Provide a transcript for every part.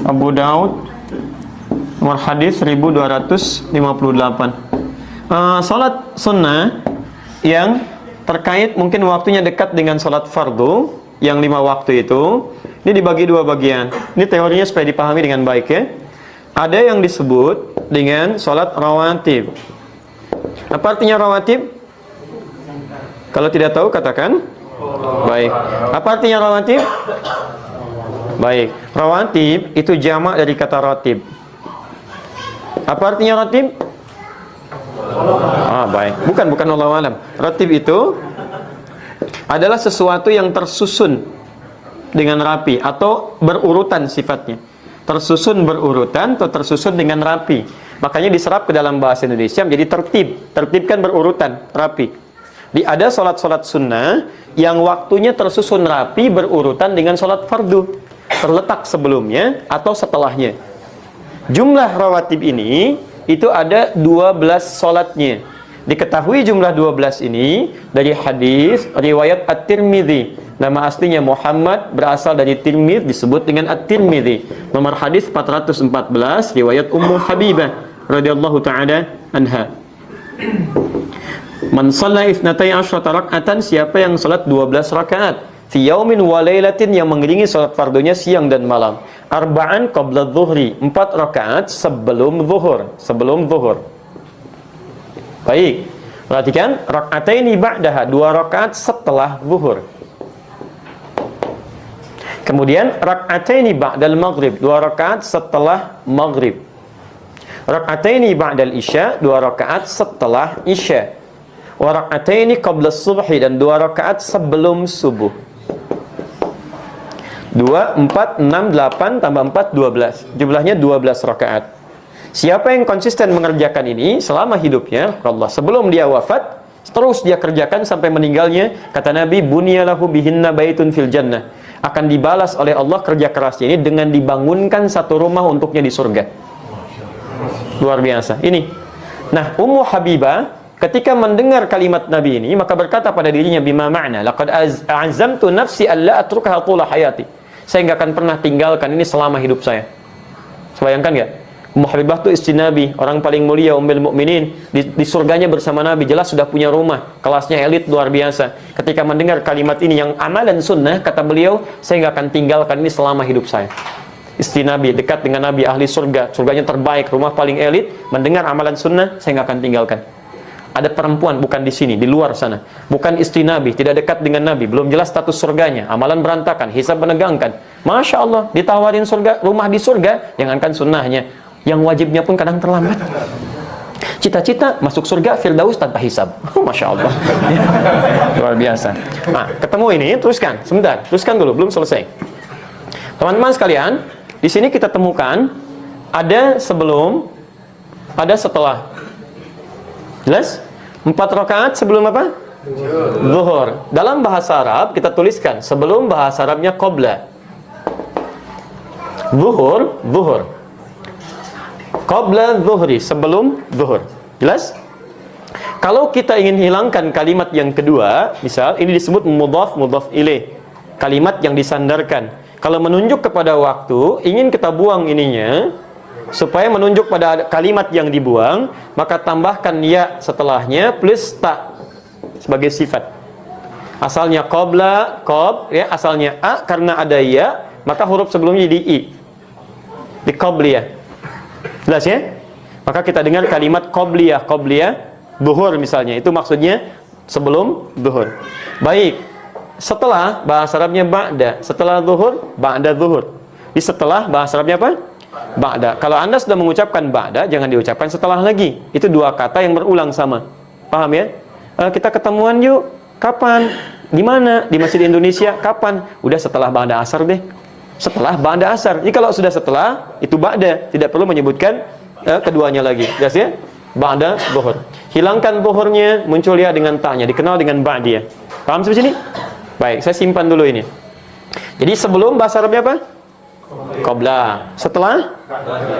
Abu Daud, nomor hadis 1258. Salat sunnah yang terkait mungkin waktunya dekat dengan salat fardu yang 5 waktu itu, ini dibagi 2 bagian. Ini teorinya supaya dipahami dengan baik ya. Ada yang disebut dengan salat rawatib. Apa artinya rawatib? Kalau tidak tahu katakan. Baik. Apa artinya rawatib? Baik. Rawatib itu jamak dari kata ratib. Apa artinya ratib? Baik. Bukan Allahu alam. Ratib itu adalah sesuatu yang tersusun dengan rapi atau berurutan sifatnya. Tersusun berurutan atau tersusun dengan rapi. Makanya diserap ke dalam bahasa Indonesia menjadi tertib. Tertib kan berurutan, rapi. Ada salat-salat sunnah yang waktunya tersusun rapi berurutan dengan salat fardu, terletak sebelumnya atau setelahnya. Jumlah rawatib ini itu ada 12 salatnya. Diketahui jumlah 12 ini dari hadis riwayat At-Tirmidzi. Nama aslinya Muhammad, berasal dari Tirmidz, disebut dengan At-Tirmidzi. Nomor hadis 414 riwayat Ummu Habibah radhiyallahu taala anha. Man shalla 12 raka'atan, siapa yang salat 12 rakaat fi yaumin wa lailatin, yang mengiringi salat fardunya siang dan malam. Arba'an qabla dhuhri, 4 rakaat sebelum zuhur. Baik. Perhatikan, raka'ataini ba'daha, 2 rakaat setelah zuhur. Kemudian raka'ataini ba'dal maghrib, 2 rakaat setelah maghrib. Raka'ataini ba'dal isya, 2 rakaat setelah isya. Wa raka'ataini qabla subhi, dan 2 rakaat sebelum subuh. 2, 4, 6, 8 tambah 4, 12. Jumlahnya 12 rakaat. Siapa yang konsisten mengerjakan ini selama hidupnya, Allah, sebelum dia wafat, terus dia kerjakan sampai meninggalnya, kata Nabi, bunyalahu bihinna baitun fil jannah. Akan dibalas oleh Allah kerja kerasnya ini dengan dibangunkan satu rumah untuknya di surga. Luar biasa. Ini. Nah, Ummu Habibah ketika mendengar kalimat Nabi ini, maka berkata pada dirinya, bima ma'na laqad azamtu nafsi alla atrukaha tula hayati. Saya enggak akan pernah tinggalkan ini selama hidup saya. Bayangkan enggak? Ummu Habibah itu istri Nabi, orang paling mulia, ummul mukminin, di surganya bersama Nabi, jelas sudah punya rumah, kelasnya elit luar biasa. Ketika mendengar kalimat ini yang amalan sunnah, kata beliau, saya enggak akan tinggalkan ini selama hidup saya. Istri Nabi, dekat dengan Nabi, ahli surga, surganya terbaik, rumah paling elit, mendengar amalan sunnah, saya enggak akan tinggalkan. Ada perempuan, bukan di sini, di luar sana, bukan istri Nabi, tidak dekat dengan Nabi, belum jelas status surganya, amalan berantakan, hisab menegangkan. Masya Allah, ditawarin surga, rumah di surga, jangankan sunnahnya, yang wajibnya pun kadang terlambat. Cita-cita masuk surga Firdaus tanpa hisab. Masya Allah. Luar biasa. Nah, ketemu ini, teruskan, sebentar, teruskan dulu, belum selesai. Teman-teman sekalian, di sini kita temukan ada sebelum, ada setelah. Jelas? 4 rakaat sebelum apa? Zuhur. Dalam bahasa Arab kita tuliskan sebelum, bahasa Arabnya qabla. Zuhur. Qabla zuhri, sebelum zuhur. Jelas? Kalau kita ingin hilangkan kalimat yang kedua, misal ini disebut mudhaf ilaih, kalimat yang disandarkan. Kalau menunjuk kepada waktu, ingin kita buang ininya, supaya menunjuk pada kalimat yang dibuang, maka tambahkan ya setelahnya plus ta sebagai sifat. Asalnya qabla, ya, asalnya a, karena ada ya, maka huruf sebelumnya di i. Di qabliyah. Jelas ya? Maka kita dengar kalimat qabliyah zuhur misalnya, itu maksudnya sebelum zuhur. Baik. Setelah, bahasa Arabnya ba'da. Setelah zuhur, ba'da zuhur. Di setelah, bahasa Arabnya apa? Ba'da. Kalau Anda sudah mengucapkan ba'da, jangan diucapkan setelah lagi. Itu 2 kata yang berulang sama. Paham ya? Kita ketemuan yuk. Kapan? Di mana? Di Masjid Indonesia. Kapan? Udah setelah ba'da asar deh. Setelah ba'da asar. Jadi kalau sudah setelah, itu ba'da. Tidak perlu menyebutkan keduanya lagi. Jelas ya? Ba'da zuhur. Hilangkan zuhurnya, muncul ya dengan ta'nya. Dikenal dengan ba'diyah. Paham sampai sini? Baik, saya simpan dulu ini. Jadi sebelum, bahasa Arabnya apa? Qabla. Setelah?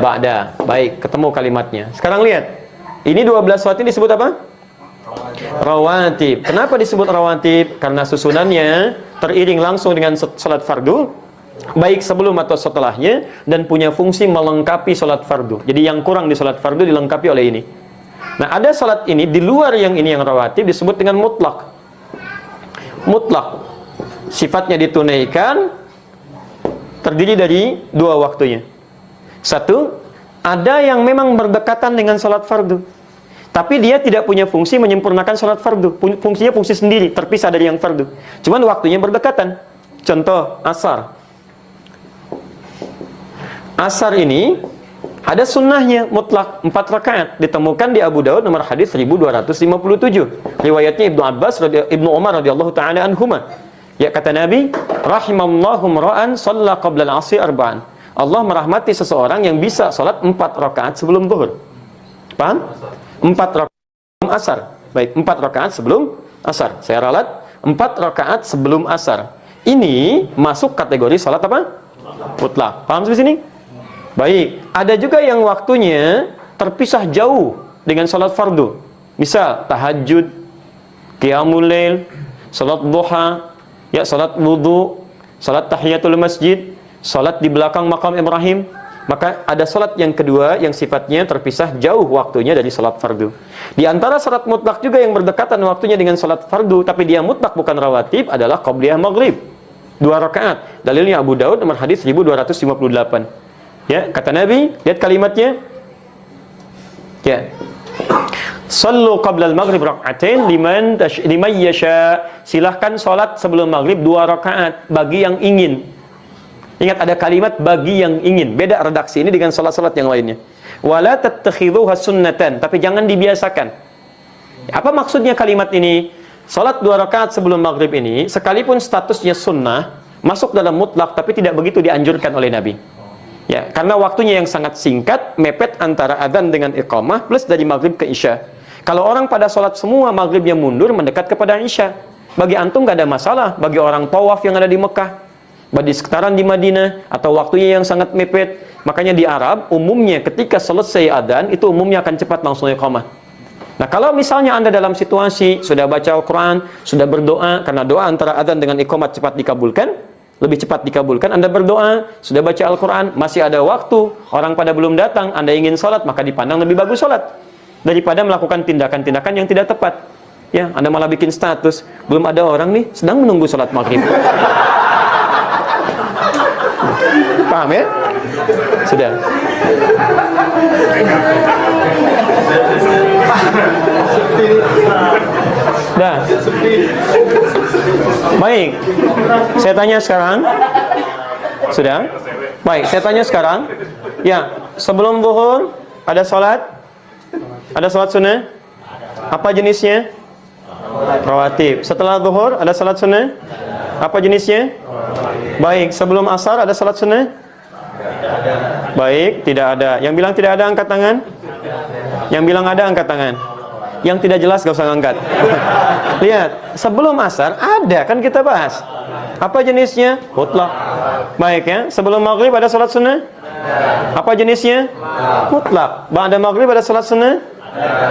Ba'da. Baik, ketemu kalimatnya. Sekarang lihat. Ini 12 rawatib disebut apa? Rawatib. Kenapa disebut rawatib? Karena susunannya teriring langsung dengan salat fardu. baik sebelum atau setelahnya, dan punya fungsi melengkapi sholat fardu. Jadi yang kurang di sholat fardu dilengkapi oleh ini. Nah, ada sholat ini di luar yang ini yang rawatib disebut dengan mutlak. Mutlak, sifatnya ditunaikan, terdiri dari dua waktunya. Satu, ada yang memang berdekatan dengan sholat fardu, tapi dia tidak punya fungsi menyempurnakan sholat fardu. Fungsinya fungsi sendiri, terpisah dari yang fardu. Cuman waktunya berdekatan. Contoh, asar. Asar ini ada sunnahnya mutlak 4 rakaat, ditemukan di Abu Daud nomor hadis 1257. Riwayatnya Ibnu Umar radhiyallahu taala anhuma. Ya, kata Nabi, rahimallahu ra'an shalla qabla al-'asri arba'an. Allah merahmati seseorang yang bisa salat 4 rakaat sebelum zuhur. Paham? 4 rakaat sebelum asar. Baik, 4 rakaat sebelum asar. Saya ralat 4 rakaat sebelum asar. Ini masuk kategori salat apa? Mutlak. Paham sampai sini? Baik, ada juga yang waktunya terpisah jauh dengan salat fardu. Misal tahajud, qiyamul lail, salat duha, ya salat wudu, salat tahiyatul masjid, salat di belakang makam Ibrahim. Maka ada salat yang kedua yang sifatnya terpisah jauh waktunya dari salat fardu. Di antara salat mutlak juga yang berdekatan waktunya dengan salat fardu tapi dia mutlak bukan rawatib adalah qabliyah maghrib. 2 rakaat. Dalilnya Abu Daud nomor hadis 1258. Ya, kata Nabi, lihat kalimatnya. Ya. Sallu qabla al-maghrib rak'atain liman yasha. Silahkan salat sebelum maghrib 2 rakaat bagi yang ingin. Ingat ada kalimat bagi yang ingin. Beda redaksi ini dengan salat-salat yang lainnya. Wala tattakhidhuha sunnatan, tapi jangan dibiasakan. Apa maksudnya kalimat ini? Salat 2 rakaat sebelum maghrib ini sekalipun statusnya sunnah, masuk dalam mutlak tapi tidak begitu dianjurkan oleh Nabi. Ya, karena waktunya yang sangat singkat, mepet antara adzan dengan iqamah plus dari maghrib ke isya. Kalau orang pada sholat semua maghribnya mundur mendekat kepada isya, bagi antum gak ada masalah. Bagi orang tawaf yang ada di Mekah, bagi sekitaran di Madinah, atau waktunya yang sangat mepet, makanya di Arab umumnya ketika selesai adzan itu umumnya akan cepat langsung iqamah. Nah, kalau misalnya Anda dalam situasi sudah baca Al-Quran, sudah berdoa, karena doa antara adzan dengan iqamat cepat dikabulkan, lebih cepat dikabulkan. Anda berdoa, sudah baca Al-Quran, masih ada waktu, orang pada belum datang, Anda ingin sholat, maka dipandang lebih bagus sholat daripada melakukan tindakan-tindakan yang tidak tepat. Ya, Anda malah bikin status, belum ada orang nih, sedang menunggu sholat maghrib. Paham ya? Sudah. Dah. Baik. Saya tanya sekarang. Sudah? Baik, saya tanya sekarang. Ya, sebelum zuhur ada salat? Ada salat sunnah? Apa jenisnya? Rawatib. Setelah zuhur ada salat sunnah? Apa jenisnya? Baik, sebelum asar ada salat sunnah? Baik, tidak ada. Yang bilang tidak ada angkat tangan? Yang bilang ada angkat tangan? Yang tidak jelas gak usah ngangkat. Lihat, sebelum asar ada, kan kita bahas. Apa jenisnya? Mutlak. Baik ya, sebelum maghrib ada salat sunnah? Apa jenisnya? Mutlak. Ba'da maghrib ada salat sunnah?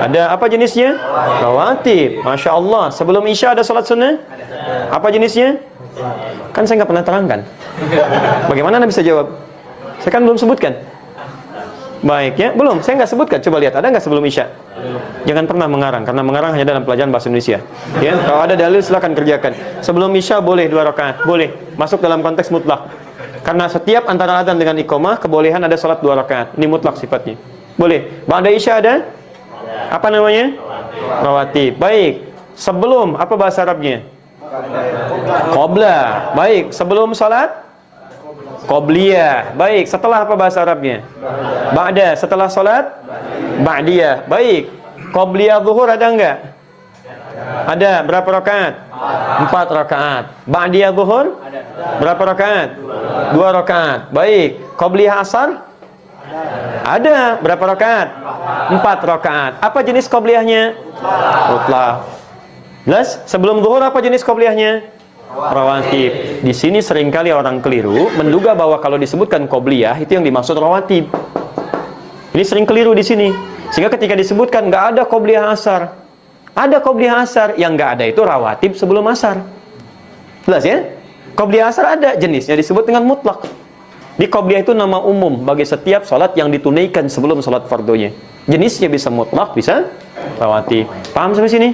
Ada. Apa jenisnya? Rawatib. Masya Allah. Sebelum isya ada salat sunnah? Apa jenisnya? Kan saya nggak pernah terangkan. Bagaimana Anda bisa jawab? Saya kan belum sebutkan. Baik ya, belum. Saya nggak sebutkan. Coba lihat, ada nggak sebelum isya? Jangan pernah mengarang, karena mengarang hanya dalam pelajaran bahasa Indonesia. Ya, kalau ada dalil silakan kerjakan. Sebelum isya boleh 2 rakaat, boleh. Masuk dalam konteks mutlak. Karena setiap antara adzan dengan iqamah kebolehan ada salat 2 rakaat. Ini mutlak sifatnya. Boleh. Ba'da isya ada? Apa namanya? Rawatib. Baik. Sebelum apa bahasa Arabnya? Qabla. Baik. Sebelum salat? Qabliyah. Baik, setelah apa bahasa Arabnya? Ba'da. Setelah salat? Ba'diyah. Baik. Qabliyah zuhur ada enggak? Ada. Berapa rakaat? 4 rakaat. Ba'diyah zuhur? Berapa rakaat? 2 rakaat. Baik. Qabliyah asar? Ada. Berapa rakaat? 4 rakaat. Apa jenis qabliyahnya? Mutlak. Jelas? Sebelum zuhur apa jenis qabliyahnya? Rawatib. Di sini seringkali orang keliru menduga bahwa kalau disebutkan qobliyah itu yang dimaksud rawatib. Ini sering keliru di sini. Sehingga ketika disebutkan nggak ada qobliyah asar, ada qobliyah asar, yang nggak ada itu rawatib sebelum asar. Jelas ya? Qobliyah asar ada jenisnya disebut dengan mutlak. Di qobliyah itu nama umum bagi setiap salat yang ditunaikan sebelum salat fardunya. Jenisnya bisa mutlak, bisa rawatib. Paham sampai sini?